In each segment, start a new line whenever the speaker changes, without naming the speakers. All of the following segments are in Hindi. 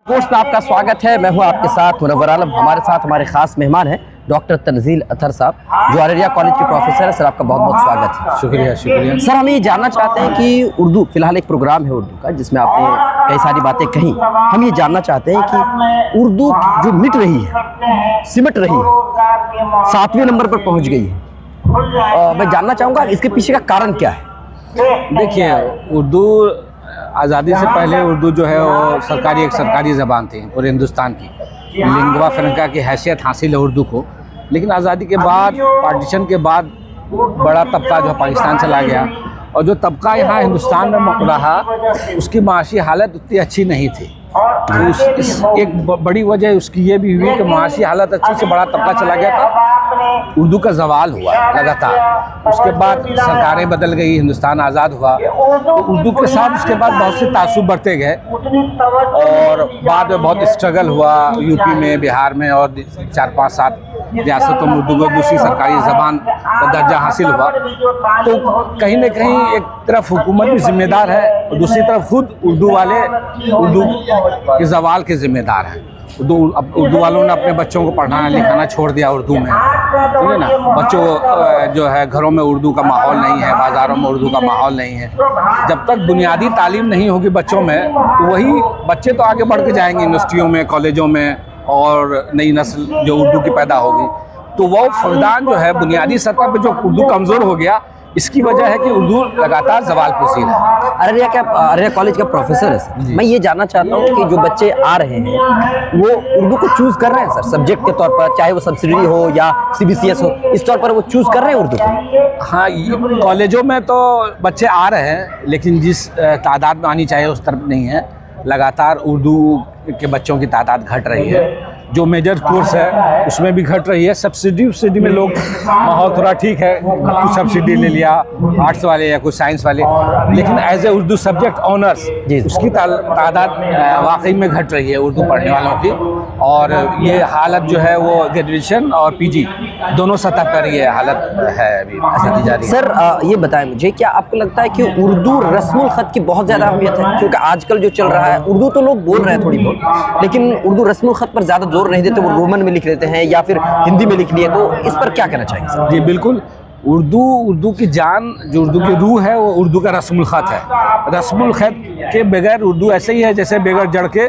कोर्स में आपका स्वागत है। मैं हूं आपके साथ मुनव्वर आलम। हमारे साथ हमारे खास मेहमान हैं डॉक्टर तंजील अतहर साहब, जो अररिया कॉलेज के प्रोफेसर हैं। सर, आपका बहुत बहुत स्वागत है।
शुक्रिया शुक्रिया।
सर, हम ये जानना चाहते हैं कि उर्दू, फिलहाल एक प्रोग्राम है उर्दू का जिसमें आपने कई सारी बातें कही। हम ये जानना चाहते हैं कि उर्दू जो मिट रही है, सिमट रही है, 7वें नंबर पर पहुँच गई है, मैं जानना चाहूँगा इसके पीछे का कारण क्या है।
देखिए, उर्दू आज़ादी से पहले उर्दू जो है वो एक सरकारी ज़बान थी पूरे हिंदुस्तान की। लिंगवा फ्रंका की हैसियत हासिल है उर्दू को। लेकिन आज़ादी के बाद, पार्टीशन के बाद बड़ा तबका जो पाकिस्तान चला गया, और जो तबका यहाँ हिंदुस्तान में रहा उसकी माशी हालत उतनी अच्छी नहीं थी। तो एक बड़ी वजह उसकी ये भी हुई कि माशी हालत अच्छी से बड़ा तबका चला गया था, उर्दू का जवाल हुआ लगातार। उसके बाद सरकारें बदल गई, हिंदुस्तान आज़ाद हुआ, तो उर्दू के साथ उसके बाद बहुत से तासुब बढ़ते गए और बाद में बहुत स्ट्रगल हुआ यूपी में, बिहार में और 4-5-7 रियासतों में उर्दू को दूसरी सरकारी ज़बान का दर्जा हासिल हुआ। तो कहीं न कहीं एक तरफ हुकूमत भी जिम्मेदार है और दूसरी तरफ खुद उर्दू वाले उर्दू के जवाल के ज़िम्मेदार हैं। उर्दू वालों ने अपने बच्चों को पढ़ाना लिखाना छोड़ दिया उर्दू में, ठीक है ना। बच्चों जो है घरों में उर्दू का माहौल नहीं है, बाज़ारों में उर्दू का माहौल नहीं है। जब तक बुनियादी तालीम नहीं होगी बच्चों में, तो वही बच्चे तो आगे बढ़ के जाएंगे यूनिवर्सिटियों में, कॉलेजों में, और नई नस्ल जो उर्दू की पैदा होगी। तो वो फुर्दान जो है बुनियादी सतह पे जो उर्दू कमज़ोर हो गया, इसकी वजह है कि उर्दू लगातार जवाल पसीर है।
अररिया कॉलेज का प्रोफेसर है सर, मैं ये जानना चाहता हूँ कि जो बच्चे आ रहे हैं वो उर्दू को चूज़ कर रहे हैं सर, सब्जेक्ट के तौर पर, चाहे वो सब्सिडी हो या CBCS हो, इस तौर पर वो चूज़ कर रहे हैं उर्दू को।
हाँ, कॉलेजों में तो बच्चे आ रहे हैं, लेकिन जिस तादाद में आनी चाहिए उस तरफ नहीं है। लगातार उर्दू के बच्चों की तादाद घट रही है। जो मेजर कोर्स है उसमें भी घट रही है। सब्सिडी में लोग, माहौल थोड़ा ठीक है, कुछ सब्सिडी ले लिया आर्ट्स वाले या कुछ साइंस वाले, लेकिन as a Urdu subject honours उसकी तादाद वाकई में घट रही है उर्दू पढ़ने वालों की। और ये हालत जो है वो ग्रेजुएशन और PG दोनों सतह पर ये हालत है अभी ऐसी की जा रही है।
सर, ये बताएं मुझे, क्या आपको लगता है कि उर्दू रस्मुल ख़त की बहुत ज़्यादा अहमियत है? क्योंकि आजकल जो चल रहा है, उर्दू तो लोग बोल रहे हैं थोड़ी बहुत, लेकिन उर्दू रस्मुल ख़त पर ज़्यादा जोर नहीं देते, वो रोमन में लिख लेते हैं या फिर हिंदी में लिख लिए। तो इस पर क्या कहना चाहेंगे सर?
जी बिल्कुल, उर्दू की जान, जो उर्दू की रूह है, वो उर्दू का रस्मुल ख़त है। रस्मुल ख़त के बगैर उर्दू ऐसे ही है जैसे बगैर जड़ के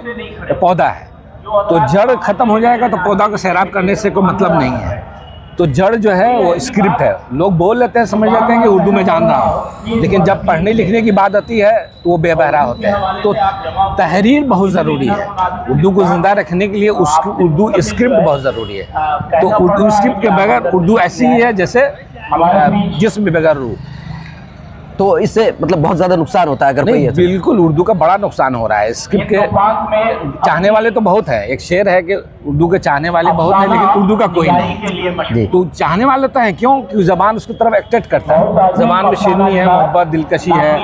पौधा है। तो जड़ ख़त्म हो जाएगा तो पौधा को सैराब करने से कोई मतलब नहीं है। तो जड़ जो है वो स्क्रिप्ट है। लोग बोल लेते हैं, समझ लेते हैं कि उर्दू में जान रहा हूँ, लेकिन जब पढ़ने लिखने की बात आती है तो वो बेबहरा होते हैं। तो तहरीर बहुत ज़रूरी है उर्दू को ज़िंदा रखने के लिए। उसकी उर्दू स्क्रिप्ट बहुत ज़रूरी है। तो उर्दू स्क्रिप्ट के बगैर उर्दू ऐसी ही है जैसे जिस्म बगैर रूह।
तो इससे मतलब बहुत ज़्यादा नुकसान होता है अगर कोई।
बिल्कुल, उर्दू का बड़ा नुकसान हो रहा है। स्क्रिप्ट के चाहने वाले तो बहुत हैं। एक शेर है कि उर्दू के चाहने वाले बहुत हैं लेकिन उर्दू का कोई नहीं। तो चाहने वाले तो हैं, क्यों? क्योंकि ज़बान उसकी तरफ एक्टेट करता है। ज़बान में शीरनी है, मोहब्बत, दिलकशी है,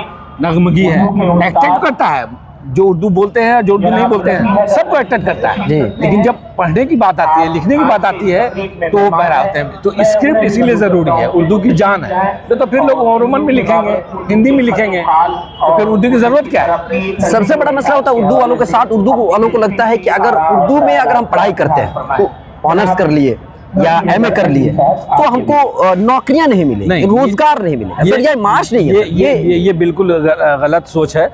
नगमगी है, एक्टेट करता है। जो उर्दू बोलते हैं, जो उर्दू नहीं बोलते हैं, सबको एक्टेट करता है। लेकिन जब पढ़ने की बात आती है, लिखने की बात आती है, तो वो बहरा होते हैं। तो स्क्रिप्ट इसीलिए ज़रूरी है, उर्दू की जान है। तो फिर लोग रोमन में लिखेंगे, हिंदी में लिखेंगे, तो फिर उर्दू की ज़रूरत क्या है?
सबसे बड़ा मसला होता है उर्दू वालों के साथ। उर्दू वालों को लगता है कि अगर उर्दू में अगर हम पढ़ाई करते हैं, तो ऑनर्स कर लिए या MA कर लिए, तो हमको नौकरियां नहीं मिलेंगी, रोजगार नहीं मिलेगा। ये माश नहीं है।
ये बिल्कुल गलत सोच है।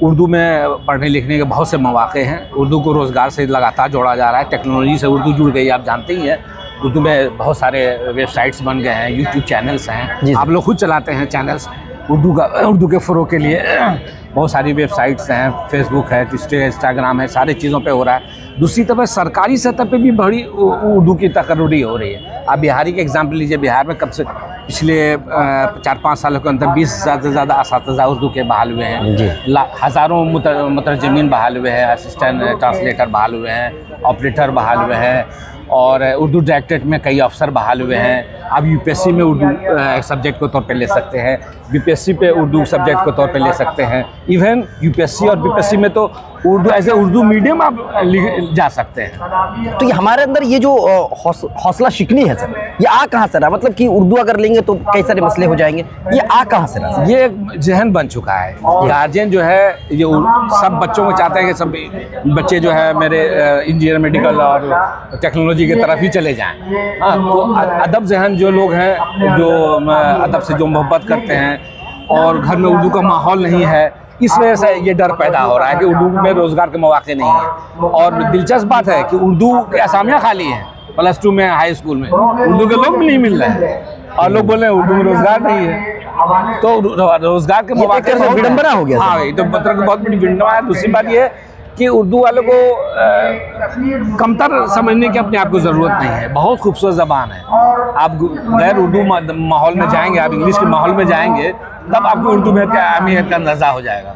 उर्दू में पढ़ने लिखने के बहुत से मौक़े हैं। उर्दू को रोज़गार से लगातार जोड़ा जा रहा है। टेक्नोलॉजी से उर्दू जुड़ गई, आप जानते ही हैं। उर्दू में बहुत सारे वेबसाइट्स बन गए हैं, YouTube चैनल्स हैं, आप लोग खुद चलाते हैं चैनल्स। उर्दू के फ़रोग़ के लिए बहुत सारी वेबसाइट्स हैं, फेसबुक है, ट्विटर, इंस्टाग्राम है, सारी चीज़ों पे हो रहा है। दूसरी तरफ सरकारी सतह पे भी बड़ी उर्दू की तकर्रुरी हो रही है। आप बिहारी के एग्जाम्पल लीजिए। बिहार में कब से पिछले 4-5 सालों के अंदर 20,000 से ज़्यादा असातिज़ा उर्दू के बहाल हुए हैं। हज़ारों मुतरजमीन बहाल हुए हैं, असिस्टेंट ट्रांसलेटर बहाल हुए हैं, ऑपरेटर बहाल हुए हैं, और उर्दू डायरेक्टरेट में कई अफसर बहाल हुए हैं। अब UPSC में उर्दू सब्जेक्ट के तौर पे ले सकते हैं, BPSC पे उर्दू सब्जेक्ट के तौर पे ले सकते हैं। इवन UPSC और BPSC में तो उर्दू ऐसे उर्दू मीडियम आप जा सकते हैं।
तो ये हमारे अंदर ये जो हौसला शिकनी है सर, ये आ कहाँ से रहा? मतलब कि उर्दू अगर लेंगे तो कई सारे मसले हो जाएंगे, ये आ कहाँ से रहा?
ये एक जहन बन चुका है। गार्जियन जो है ये सब बच्चों को चाहते हैं कि सब बच्चे जो है मेरे इंजीनियर, मेडिकल और टेक्नोलॉजी की तरफ ही चले जाएं। हाँ, तो अदब जहन जो लोग हैं, जो अदब से जो मोहब्बत करते हैं और घर में उर्दू का माहौल नहीं है, इस वजह से ये डर पैदा हो रहा है कि उर्दू में रोज़गार के मौके नहीं है। और दिलचस्प बात है कि उर्दू की असामियाँ खाली हैं +2 में, हाई स्कूल में उर्दू के लोग भी नहीं मिल रहे हैं और लोग बोल रहे हैं उर्दू में रोज़गार नहीं है। तो रोज़गार के मौके
विडंबना हो गया।
हाँ, ये तो मतलब बहुत बड़ी विडंबना है। दूसरी बात ये कि उर्दू वालों को कमतर समझने की अपने आप को ज़रूरत नहीं है। बहुत खूबसूरत ज़बान है। आप गैर उर्दू माहौल में जाएंगे, आप इंग्लिश के माहौल में जाएंगे, तब आपको उर्दू में अहमियत का अंदाज़ा हो जाएगा।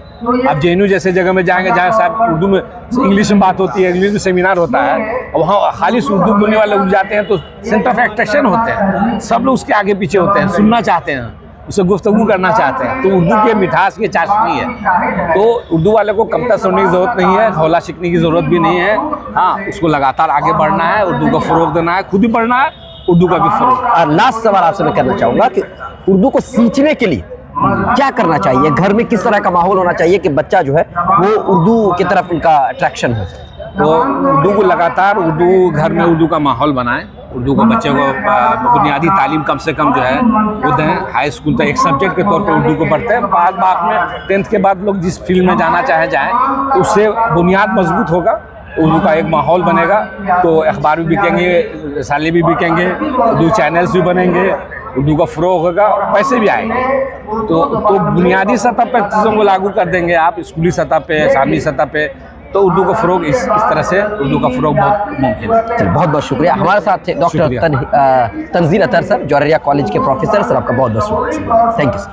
आप JNU जैसे जगह में जाएंगे जहाँ साहब उर्दू में, इंग्लिश में बात होती है, इंग्लिश में सेमिनार होता है, और वहाँ खालिश उर्दू बोलने वाले लोग जाते हैं तो सेंटर ऑफ अट्रैक्शन होते हैं। सब लोग उसके आगे पीछे होते हैं, सुनना चाहते हैं, उससे गुफ्तगू करना चाहते हैं। तो उर्दू की मिठास की चाशनी है। तो उर्दू वाले को कमतर सुनने की ज़रूरत नहीं है, हौला सीखने की ज़रूरत भी नहीं है। हाँ, उसको लगातार आगे बढ़ना है, उर्दू को फ़रोग देना है, खुद भी बढ़ना है, उर्दू का भी फ़रोग।
लास्ट सवाल आपसे मैं करना चाहूँगा कि उर्दू को सींचने के लिए क्या करना चाहिए? घर में किस तरह का माहौल होना चाहिए कि बच्चा जो है वो उर्दू की तरफ उनका अट्रैक्शन हो?
तो उर्दू को लगातार घर में उर्दू का माहौल बनाएं। उर्दू को बच्चे को बुनियादी तालीम कम से कम जो है वो दें। हाई स्कूल तक एक सब्जेक्ट के तौर पे उर्दू को पढ़ते हैं। बाद में 10th के बाद लोग जिस फील्ड में जाना चाहे जाएँ, तो उससे बुनियाद मजबूत होगा, उर्दू का एक माहौल बनेगा। तो अखबार भी बिकेंगे, रसाले भी बिकेंगे, उर्दू चैनल्स भी बनेंगे, उर्दू का फ़रोग होगा, पैसे भी आएंगे। तो बुनियादी सतह पर चीज़ों को लागू कर देंगे आप, स्कूली सतह पे, सामनी सतह पे, तो उर्दू का फ़रोग इस तरह से उर्दू का फ़रोग बहुत मुमकिन है।
चलिए, बहुत बहुत शुक्रिया। हमारे साथ थे डॉक्टर तंजील अतर सर, जो अररिया कॉलेज के प्रोफेसर। सर आपका बहुत बहुत शुक्रिया। Thank you sir.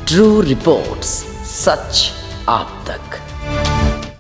True reports, सच आप तक।